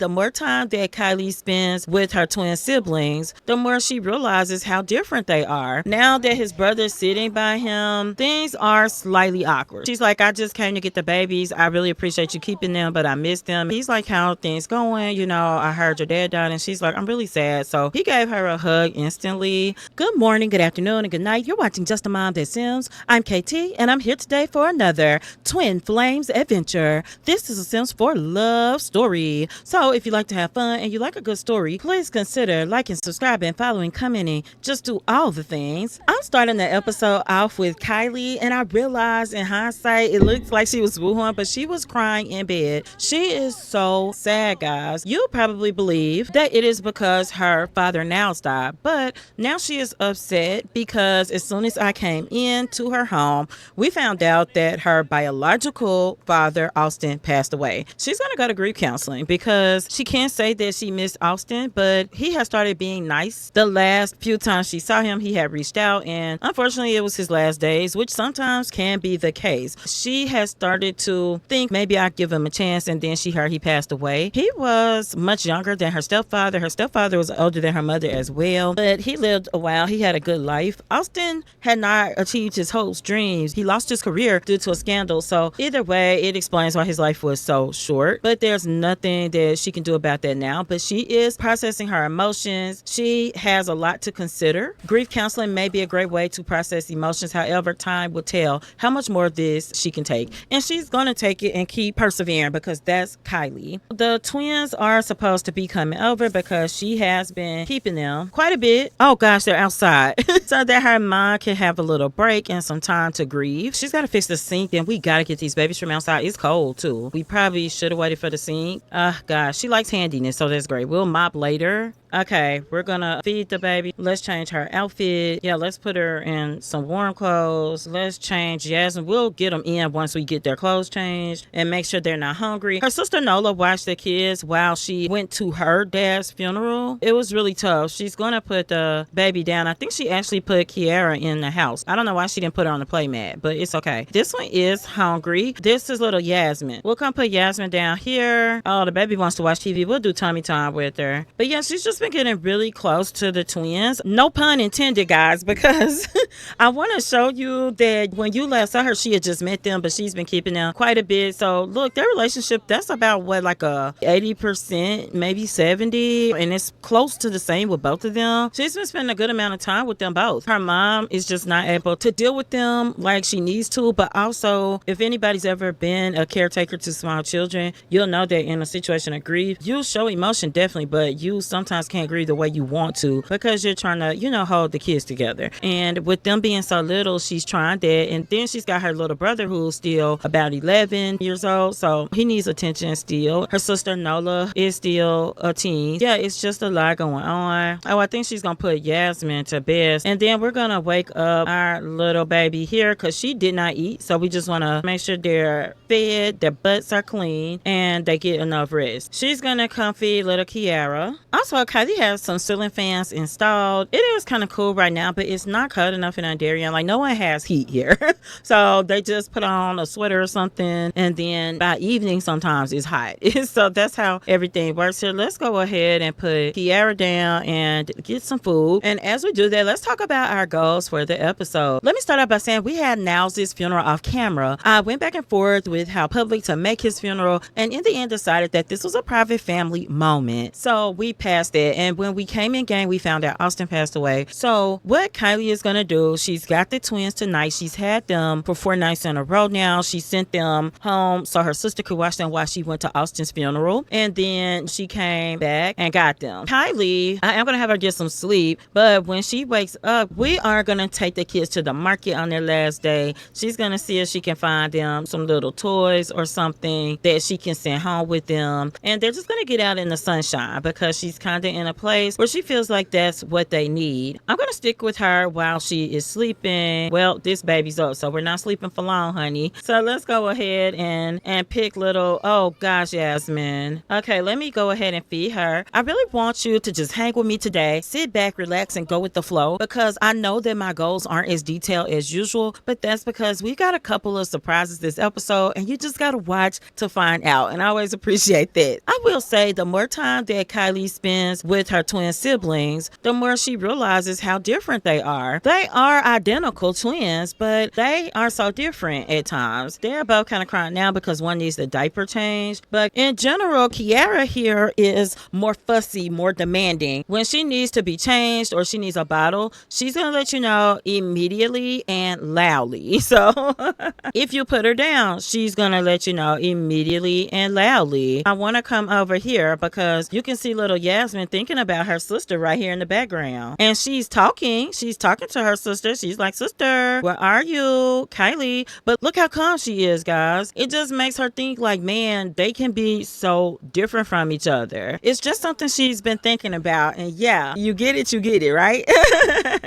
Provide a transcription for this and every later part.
The more time that Kylie spends with her twin siblings, the more she realizes how different they are. Now that his brother's sitting by him, things are slightly awkward. She's like, I just came to get the babies. I really appreciate you keeping them, but I miss them. He's like, how are things going? You know, I heard your dad died. And she's like, I'm really sad. So he gave her a hug instantly. Good morning, good afternoon, and good night. You're watching Justamomthatsims. I'm KT, and I'm here today for another Twin Flames adventure. This is a Sims 4 love story. So if you like to have fun and you like a good story, please consider liking, subscribing, following, commenting. Just do all the things. I'm starting the episode off with Kylie, and I realized in hindsight, it looks like she was woohooing, but she was crying in bed. She is so sad, guys. You probably believe that it is because her father now died, but now she is upset because as soon as I came into her home, we found out that her biological father, Austin, passed away. She's going to go to grief counseling because she can't say that she missed Austin, but he has started being nice. The last few times she saw him, he had reached out, and unfortunately it was his last days, which sometimes can be the case. She has started to think maybe I'll give him a chance, and then she heard he passed away. He was much younger than her stepfather. Her stepfather was older than her mother as well, but he lived a while. He had a good life. Austin had not achieved his hopes, dreams. He lost his career due to a scandal. So either way, it explains why his life was so short, but there's nothing that she can do about that now. But she is processing her emotions. She has a lot to consider. Grief counseling may be a great way to process emotions. However, time will tell how much more of this she can take, and she's going to take it and keep persevering because that's Kylie. The twins are supposed to be coming over because she has been keeping them quite a bit. Oh gosh, they're outside so that her mom can have a little break and some time to grieve. She's got to fix the sink, and we got to get these babies from outside. It's cold too. We probably should have waited for the sink. Gosh, she likes handiness, so that's great. We'll mop later. Okay, we're gonna feed the baby. Let's change her outfit. Yeah, let's put her in some warm clothes. Let's change Jasmine. We'll get them in once we get their clothes changed and make sure they're not hungry. Her sister Nola watched the kids while she went to her dad's funeral. It was really tough. She's gonna put the baby down. I think she actually put Kiara in the house. I don't know why she didn't put her on the play mat, but it's okay. This one is hungry. This is little Yasmin. We'll come put Yasmin down here. Oh, the baby wants to watch TV. We'll do tummy time with her. But yeah, she's just been getting really close to the twins. No pun intended, guys, because I want to show you that when you last saw her, she had just met them, but she's been keeping them quite a bit. So look, their relationship, that's about what, like a 80%, maybe 70, and it's close to the same with both of them. She's been spending a good amount of time with them both. Her mom is just not able to deal with them like she needs to, but also if anybody's ever been a caretaker to small children, you'll know that in a situation of grief, you show emotion definitely, but you sometimes can't grieve the way you want to because you're trying to, hold the kids together. And with them being so little, she's trying that. And then she's got her little brother who's still about 11 years old, so he needs attention still. Her sister Nola is still a teen. Yeah, it's just a lot going on. Oh, I think she's gonna put Yasmin to bed, and then we're gonna wake up our little baby here because she did not eat, so we just want to make sure they're fed, their butts are clean, and they get enough rest. She's gonna come feed little Kiara. Also, Kylie has some ceiling fans installed. It is kind of cool right now, but it's not cold enough in Ontario. Like, no one has heat here. So they just put on a sweater or something, and then by evening sometimes it's hot. So that's how everything works here. Let's go ahead and put Kiara down and get some food. And as we do that, let's talk about our goals for the episode. Let me start out by saying we had Now's funeral off camera. I went back and forth with how public to make his funeral, and in the end decided that this was a private family moment. So we passed it, and when we came in game, we found out Austin passed away. So what Kylie is gonna do, she's got the twins tonight. She's had them for 4 nights in a row now. She sent them home so her sister could watch them while she went to Austin's funeral, and then she came back and got them. Kylie, I am gonna have her get some sleep, but when she wakes up, we are gonna take the kids to the market on their last day. She's gonna see if she can find them some little toys or something that she can send home with them, and they're just gonna get out in the sunshine because she's kind of in a place where she feels like that's what they need. I'm gonna stick with her while she is sleeping. Well, this baby's up, so we're not sleeping for long, honey. So let's go ahead and pick little, oh gosh, Yasmin. Okay, let me go ahead and feed her. I really want you to just hang with me today. Sit back, relax, and go with the flow, because I know that my goals aren't as detailed as usual, but that's because we got a couple of surprises this episode, and you just gotta watch to find out, and I always appreciate that. I will say the more time that Kylie spends with her twin siblings, the more she realizes how different they are. They are identical twins, but they are so different at times. They're both kind of crying now because one needs the diaper change, but in general, Kiara here is more fussy, more demanding. When she needs to be changed or she needs a bottle, she's gonna let you know immediately and loudly. So if you put her down, she's gonna let you know immediately and loudly. I want to come over here because you can see little Yasmin thinking about her sister right here in the background, and she's talking to her sister. She's like, sister, where are you, Kylie? But look how calm she is, guys. It just makes her think like, man, they can be so different from each other. It's just something she's been thinking about, and yeah, you get it, right?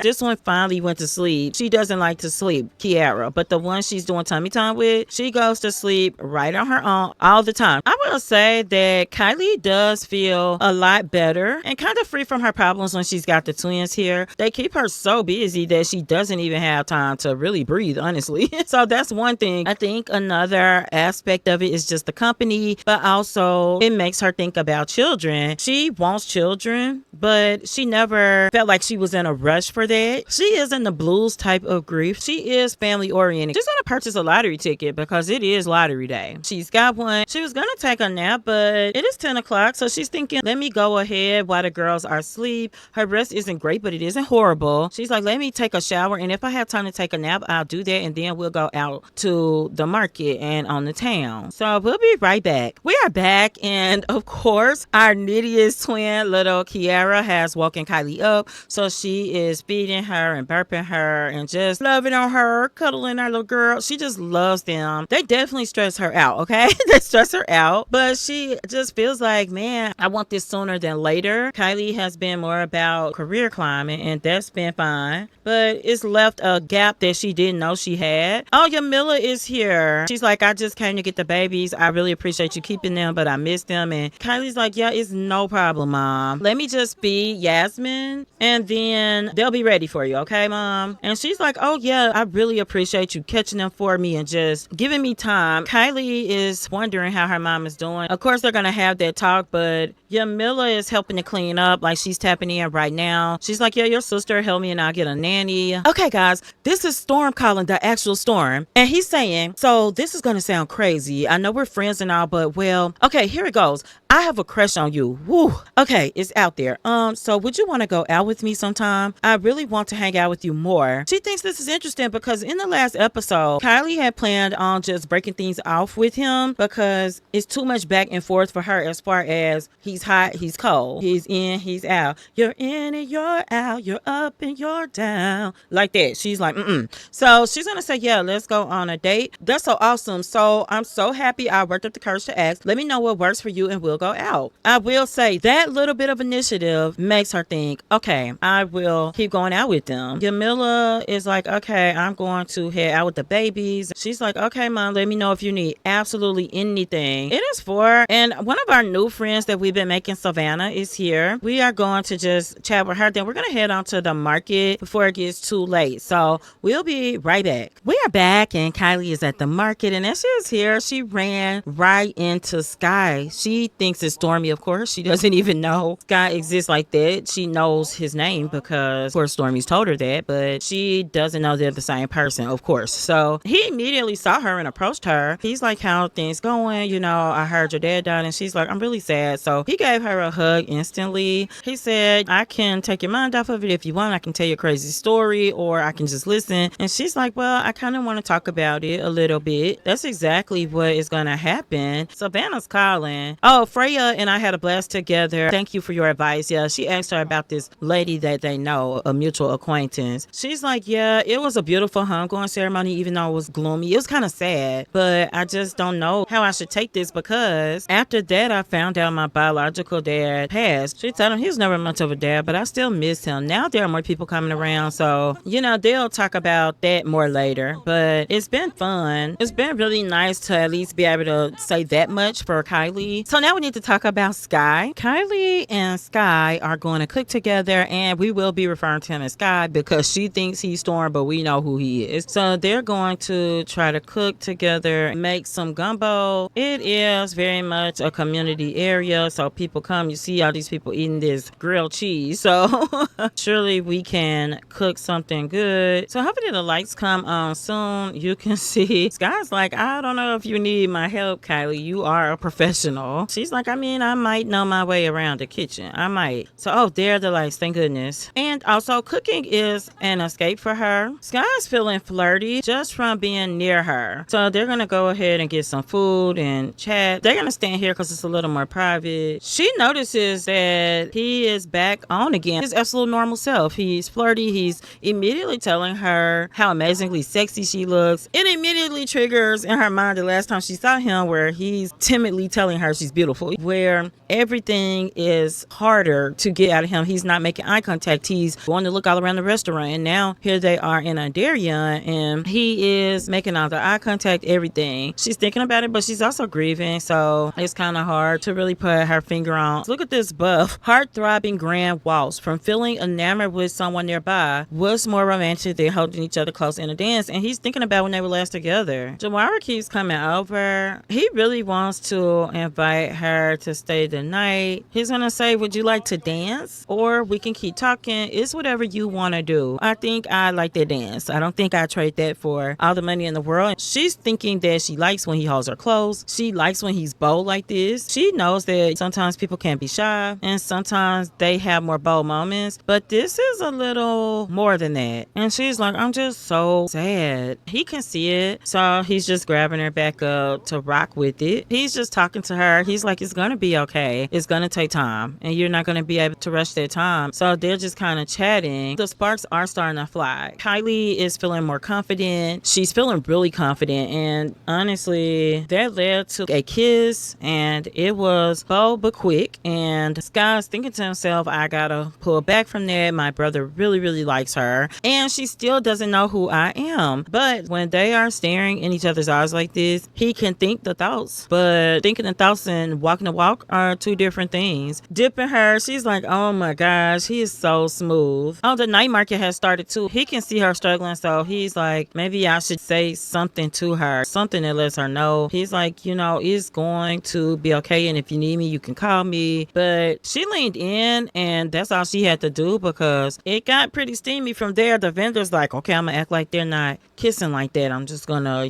This one finally went to sleep. She doesn't like to sleep, Kiara, but the one she's doing tummy time with, she goes to sleep right on her own all the time. I will say that Kylie does feel a lot better and kind of free from her problems when she's got the twins here. They keep her so busy that she doesn't even have time to really breathe, honestly. So that's one thing. I think another aspect of it is just the company, but also it makes her think about children. She wants children, but she never felt like she was in a rush for that. She is in the blues type of grief. She is family oriented. She's gonna purchase a lottery ticket because it is lottery day. She's got one. She was gonna take a nap, but it is 10 o'clock, so she's thinking, let me go ahead while the girls are asleep. Her rest isn't great, but it isn't horrible. She's like, let me take a shower, and if I have time to take a nap, I'll do that, and then we'll go out to the market and on the town. So we'll be right back. We are back, and of course, our nittiest twin, little Kiara, has woken Kylie up, so she is feeding her and burping her and just loving on her, cuddling our little girl. She just loves them. They definitely stress her out, okay? They stress her out, but she just feels like, man, I want this sooner than later. Kylie has been more about career climbing, and that's been fine, but it's left a gap that she didn't know she had. Oh, Yamila is here. She's like, I just came to get the babies. I really appreciate you keeping them, but I miss them. And Kylie's like, yeah, it's no problem, Mom. Let me just feed Yasmin, and then they'll be ready for you, okay, Mom? And she's like, oh yeah, I really appreciate you catching them for me and just giving me time. Kylie is wondering how her mom is doing. Of course, they're gonna have that talk, but Yamila is helping to clean up, like she's tapping in right now. She's like, yeah, your sister helped me and I'll get a nanny. Okay, guys, this is Storm calling, the actual Storm, and he's saying, so this is gonna sound crazy. I know we're friends and all, but well, okay, here it goes. I have a crush on you. Woo. Okay, it's out there. So would you want to go out with me sometime? I really want to hang out with you more. She thinks this is interesting because in the last episode, Kylie had planned on just breaking things off with him because it's too much back and forth for her as far as he's hot, he's cold, he's in, he's out. You're in and you're out, you're up and you're down. Like that. She's like, So she's going to say, yeah, let's go on a date. That's so awesome. So I'm so happy I worked up the courage to ask. Let me know what works for you and we'll go out. I will say that little bit of initiative makes her think, okay, I will keep going out with them. Yamila is like, okay, I'm going to head out with the babies. She's like, okay, Mom, let me know if you need absolutely anything. It is 4, and one of our new friends that we've been making, Savannah, is here. We are going to just chat with her. Then we're going to head on to the market before it gets too late. So we'll be right back. We are back, and Kylie is at the market, and as she is here, she ran right into Sky. She thinks it's Stormy, of course. She doesn't even know Sky exists like that. She knows his name because, of course, Stormy's told her that, but she doesn't know they're the same person, of course. So he immediately saw her and approached her. He's like, how things going? You know, I heard your dad died, and she's like, I'm really sad. So he gave her a hug instantly. He said, I can take your mind off of it if you want. I can tell you a crazy story, or I can just listen. And she's like, well, I kind of want to talk about it a little bit. That's exactly what is going to happen. Savannah's calling. Oh, Freya and I had a blast together. Thank you for your advice. Yeah, she asked her about this lady that they know, a mutual acquaintance. She's like, yeah, it was a beautiful homegoing ceremony, even though it was gloomy. It was kind of sad, but I just don't know how I should take this, because after that, I found out my biological dad passed. She told him he was never much of a dad, but I still miss him. Now there are more people coming around, so, they'll talk about that more later, but it's been fun. It's been really nice to at least be able to say that much for Kylie. So now we need to talk about Sky. Kylie and Sky are going to cook together, and we will be referring to him as Sky because she thinks he's Storm, but we know who he is. So they're going to try to cook together, make some gumbo. It is very much a community area, so people come, you see all these people eating this grilled cheese, so surely we can cook something good. So hopefully the lights come on soon. You can see Sky's like, I don't know if you need my help, Kylie. You are a professional. She's like, I might know my way around the kitchen. I might. So, there are the lights. Thank goodness. And also, cooking is an escape for her. Sky's feeling flirty just from being near her. So they're going to go ahead and get some food and chat. They're going to stand here because it's a little more private. She notices that he is back on again. His absolute normal self. He's flirty. He's immediately telling her how amazingly sexy she looks. It immediately triggers in her mind the last time she saw him where he's timidly telling her she's beautiful, where everything is harder to get out of him. He's not making eye contact. He's going to look all around the restaurant, and now here they are in a Darien, and he is making all the eye contact, everything. She's thinking about it, but she's also grieving, so it's kind of hard to really put her finger on. Look at this buff, heart-throbbing grand waltz. From feeling enamored with someone nearby, what's more romantic than holding each other close in a dance? And he's thinking about when they were last together. Jawara keeps coming over. He really wants to invite her to stay the night. He's gonna say, would you like to dance? Or we can keep talking. It's whatever you want to do. I think I like to dance. I don't think I trade that for all the money in the world. She's thinking that she likes when he holds her close. She likes when he's bold like this. She knows that sometimes people can be shy and sometimes they have more bold moments, but this is a little more than that. And she's like, I'm just so sad. He can see it, so he's just grabbing her back up to rock with it. He's just talking to her. He's like, it's gonna be okay. It's gonna take time, and you're not gonna be able to rush that time. So they're just kind of chatting. The sparks are starting to fly. Kylie is feeling more confident. She's feeling really confident, and honestly, that led to a kiss, and it was bold but quick. And Sky's thinking to himself, I gotta pull back from that. My brother really, really likes her, and she still doesn't know who I am. But when they are staring in each other's eyes like this, he can think the thoughts, but thinking the thoughts and walking the walk are two different things. Dipping her, she's like, oh my gosh, he is so smooth. Oh, the night market has started too. He can see her struggling, so he's like, maybe I should say something to her, something that lets her know. He's like, it's going to be okay, and if you need me, you can call me. But she leaned in, and that's all she had to do, because it got pretty steamy from there. The vendor's like, okay, I'm gonna act like they're not kissing like that. I'm just gonna,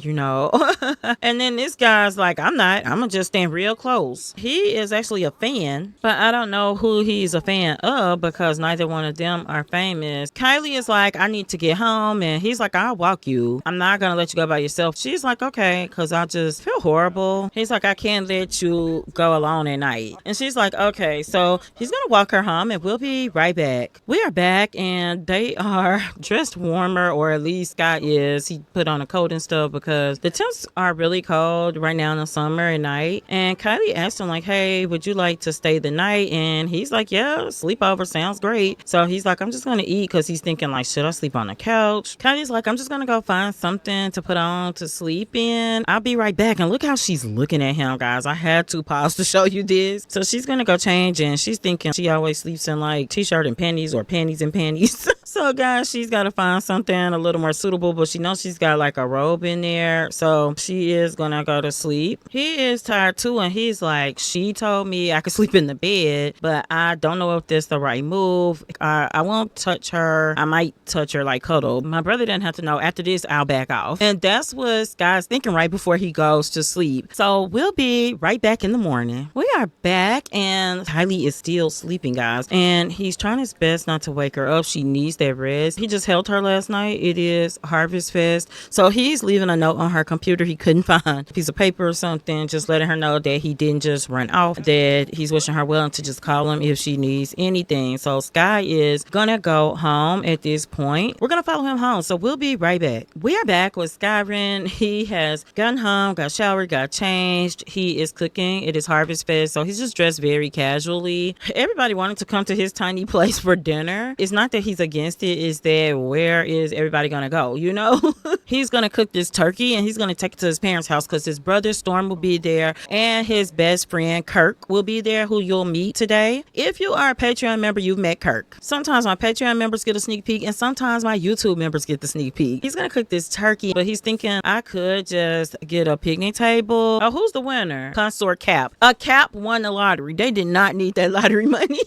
and then this guy's like, I'm gonna just stand real close. He is actually a fan, but I don't know who he's a fan of because neither one of them are famous. Kylie is like, I need to get home, and he's like, I'll walk you. I'm not gonna let you go by yourself. She's like, okay, because I just feel horrible. He's like, I can't let you go alone at night. And she's like, okay. So he's gonna walk her home, and we'll be right back. We are back, and they are dressed warmer, or at least Scott is. He put on a coat and stuff because the temps are really cold right now in the summer at night. And Kylie asked him like, hey, would you like to stay the night? And he's like, yeah, sleepover sounds great. So he's like, I'm just gonna eat, because he's thinking like, should I sleep on the couch? Kylie's like, I'm just gonna go find something to put on to sleep in. I'll be right back. And look how she's looking at him, guys. I had to pause to show you this. So she's gonna go change, and she's thinking she always sleeps in like t-shirt and panties, or panties and panties. So guys, she's got to find something a little more suitable, but she knows she's got like a robe in there, so she is gonna go to sleep. He is tired too, and he's like, she told me I could sleep in the bed, but I don't know if that's the right move. I won't touch her. I might touch her, like cuddle. My brother didn't have to know. After this, I'll back off. And that's what Sky's thinking right before he goes to sleep. So we'll be right back in the morning. We are back, and Kylie is still sleeping, guys, and he's trying his best not to wake her up. She needs that rest. He just held her last night. It is Harvest Fest. So he's leaving a note on her computer he couldn't find. A piece of paper or something, just letting her know that he didn't just run off, that he's wishing her well and to just call him if she needs anything. So Sky is gonna go home at this point. We're gonna follow him home. So we'll be right back. We are back with Skyrim. He has gotten home, got showered, got changed. He is cooking. It is Harvest Fest. So he's just dressed very casually. Everybody wanted to come to his tiny place for dinner. It's not that he's against it, it's that where is everybody gonna go, you know? He's gonna cook this turkey and he's gonna take it to his parents' house because his brother Storm will be there and his best friend Kirk will be there, who you'll meet today. If you are a Patreon member, you've met Kirk. Sometimes my Patreon members get a sneak peek and sometimes my YouTube members get the sneak peek. He's gonna cook this turkey, but he's thinking I could just get a picnic table. Oh, who's the winner? Consort Cap. A Cap won the lottery. They did not need that lottery money.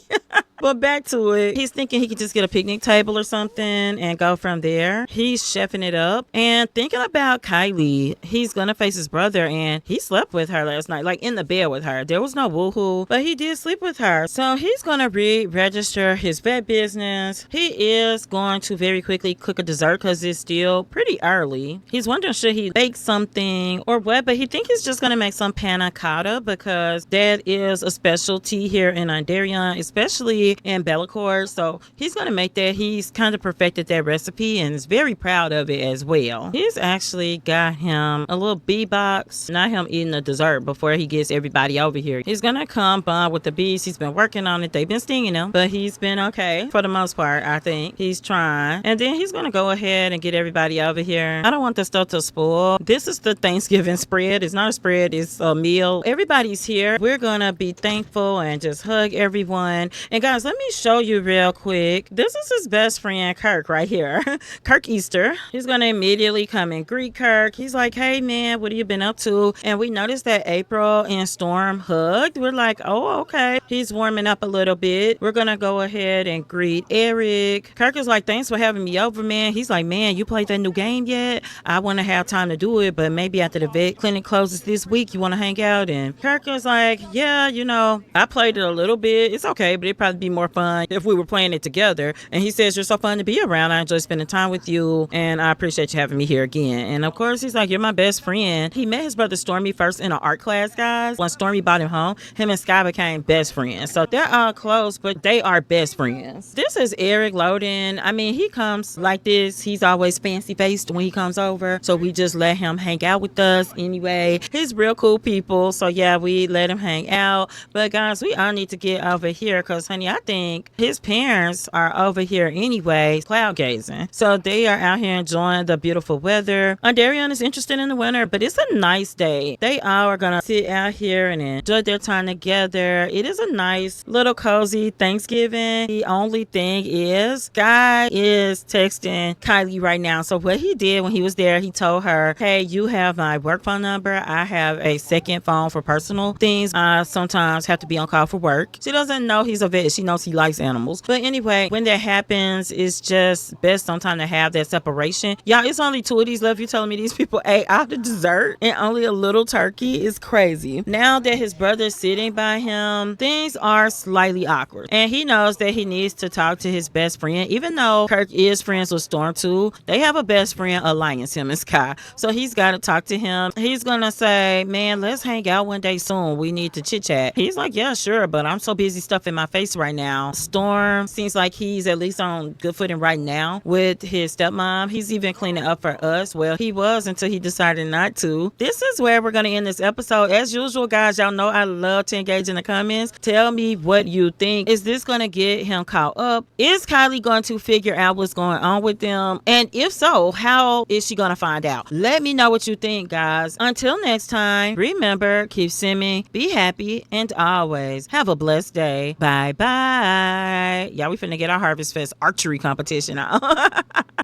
But back to it. He's thinking he could just get a picnic table or something and go from there. He's chefing it up and thinking about Kylie. He's gonna face his brother and he slept with her last night, like in the bed with her. There was no woohoo, but he did sleep with her. So he's gonna re-register his vet business. He is going to very quickly cook a dessert because it's still pretty early. He's wondering should he bake something or what, but he thinks he's just gonna make some panna cotta because that is a specialty here in Ontario, especially in Bellecourt. So he's going to make that. He's kind of perfected that recipe and is very proud of it as well. He's actually got him a little bee box, not him eating the dessert before he gets everybody over here. He's going to come bond with the bees. He's been working on it. They've been stinging him, but he's been okay for the most part. I think he's trying. And then he's going to go ahead and get everybody over here. I don't want the stuff to spoil. This is the Thanksgiving spread. It's not a spread. It's a meal. Everybody's here. We're going to be thankful and just hug everyone. And guys, let me show you real quick. This is his best friend, Kirk, right here. Kirk Easter. He's going to immediately come and greet Kirk. He's like, hey, man, what have you been up to? And we noticed that April and Storm hugged. We're like, oh, okay. He's warming up a little bit. We're going to go ahead and greet Eric. Kirk is like, thanks for having me over, man. He's like, man, you played that new game yet? I want to have time to do it, but maybe after the vet clinic closes this week, you want to hang out? And Kirk is like, yeah, you know, I played it a little bit. It's okay, but it'd probably be more fun if we were playing it together. And he says, you're so fun to be around. I enjoy spending time with you and I appreciate you having me here again. And of course he's like, you're my best friend. He met his brother Stormy first in an art class, guys. When Stormy brought him home, him and Sky became best friends. So they're all close, but they are best friends. This is Eric Loden. I mean, he comes like this. He's always fancy faced when he comes over, so we just let him hang out with us anyway. He's real cool people, so yeah, we let him hang out. But guys, we all need to get over here because honey, I think his parents are over here anyway, cloud gazing. So they are out here enjoying the beautiful weather. Darian is interested in the winter, but it's a nice day. They all are gonna sit out here and enjoy their time together. It is a nice little cozy Thanksgiving. The only thing is Sky is texting Kylie right now. So what he did when he was there, he told her, hey, you have my work phone number. I have a second phone for personal things. I sometimes have to be on call for work. She doesn't know he's a vet. She knows he likes animals. But anyway, when that happens, it's just best sometimes to have that separation. Y'all, it's only two of these left. You telling me these people ate out the dessert and only a little turkey is crazy. Now that his brother's sitting by him, things are slightly awkward. And he knows that he needs to talk to his best friend. Even though Kirk is friends with Storm too, they have a best friend alliance, him and Sky. So he's got to talk to him. He's going to say, man, let's hang out one day soon. We need to chit chat. He's like, yeah, sure, but I'm so busy stuffing my face right now. Storm seems like he's at least on good footing right now with his stepmom. He's even cleaning up for us. Well, he was until he decided not to. This is where we're going to end this episode. As usual, guys, y'all know I love to engage in the comments. Tell me what you think. Is this going to get him caught up? Is Kylie going to figure out what's going on with them? And if so, how is she going to find out? Let me know what you think, guys. Until next time, remember, keep simming, be happy, and always have a blessed day. Bye-bye. Y'all, we finna get our Harvest Fest archery competition out.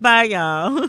Bye, y'all.